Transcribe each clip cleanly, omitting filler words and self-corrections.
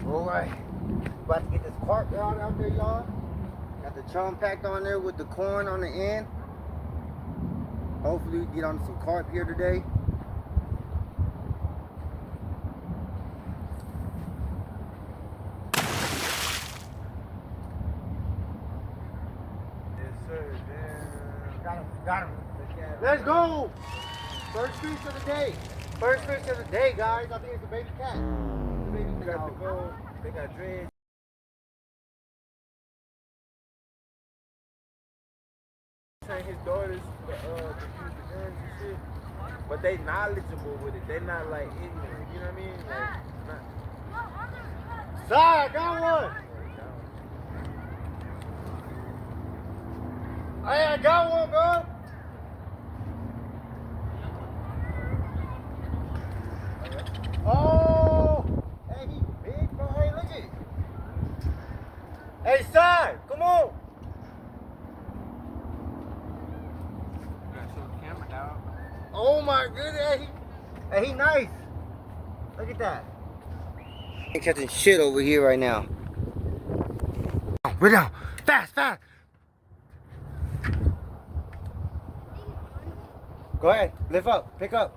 Alright. About to get this carp out there, y'all. Got the chum packed on there with the corn on the end. Hopefully we get on some carp here today. Yes, sir. Damn. Got him. Let's go! First fish of the day. First fish of the day, guys. I think it's a baby cat. It's a baby They got the gold. They got dreads. His daughters to use the guns and shit, but they knowledgeable with it. They not like ignorant. You know what I mean? Like, Sorry, I got one. Hey, I got one, bro. Oh, hey, he big, bro. Hey, look at it. Hey, son, come on. Oh my goodness, he nice. Look at that. Ain't catching shit over here right now. We're down. Fast. Go ahead, lift up, pick up.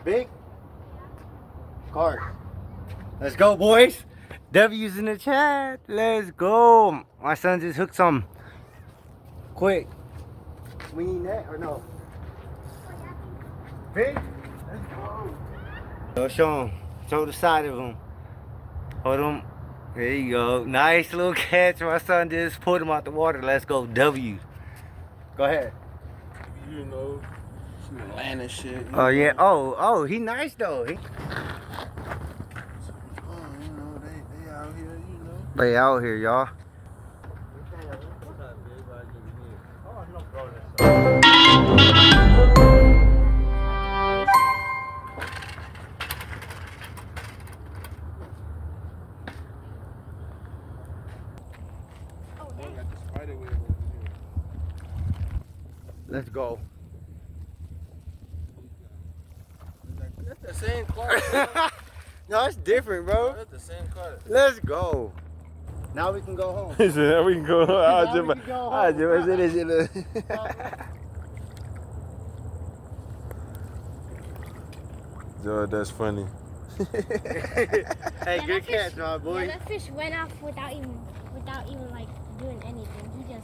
Big? Card. Let's go, boys. W's in the chat. Let's go. My son just hooked some. Quick. We need that or no? Big? Let's go. Show him. Show the side of him. Hold him. There you go. Nice little catch. My son just pulled him out the water. Let's go. W. Go ahead. you know, some Atlanta shit. Oh yeah. Oh, he nice though. You know, they out here, you know. They out here, y'all. Let's go. That's the same car. No, it's different, bro. That's the same car. Let's go. Now we can go home. He said, now we can go home. Joe, that's funny. Hey, good catch, my boy. Yeah, that fish went off without even like doing anything. He just